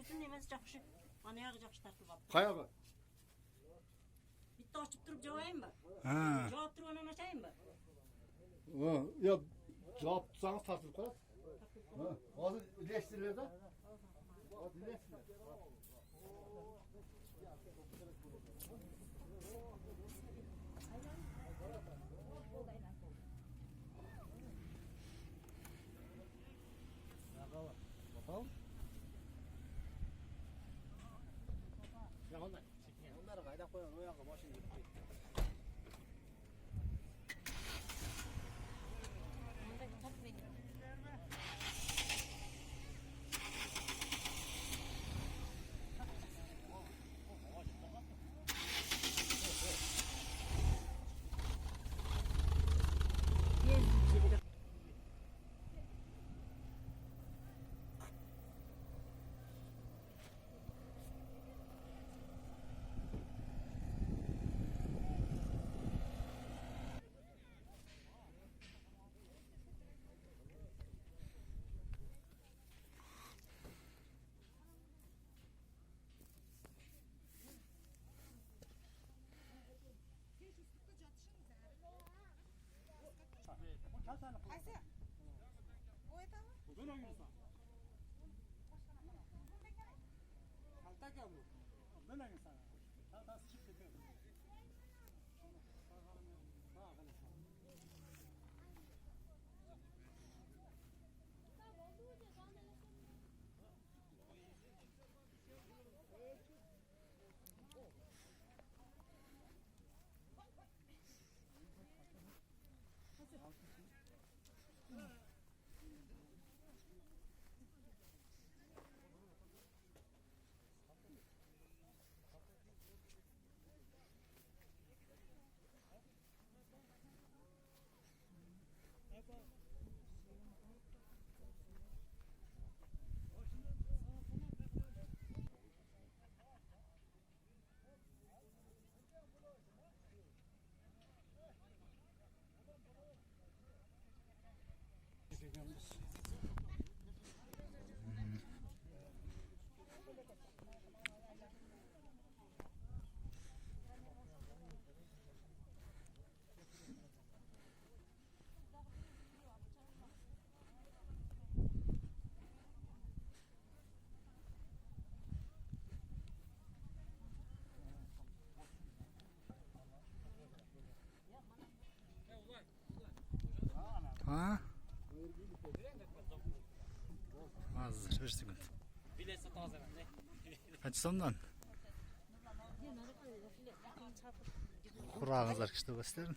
Uzun emas yaxshi. Mana yoq yaxshi tartib olib. Qayoqqa? Bitta ochib turib javayimmi? Ha. Javob turib onu ochayimmi? Ya cevap tutsanız tartılıp koyar. Ha. Hazır iyileştirilir de. Hadi iyileştirilir. Bakalım. Ya onları kayda koyalım. O yakın başını gitti. Qaysi? Bu aytami? Buni yursa. Kaltaka bu. Buni yursa. Kaltasi chiqib ketadi. Ha? Hazır, bir sekund. Bilesi taze bende. Açsandan. Kurağınız arkadaşlar gösterin.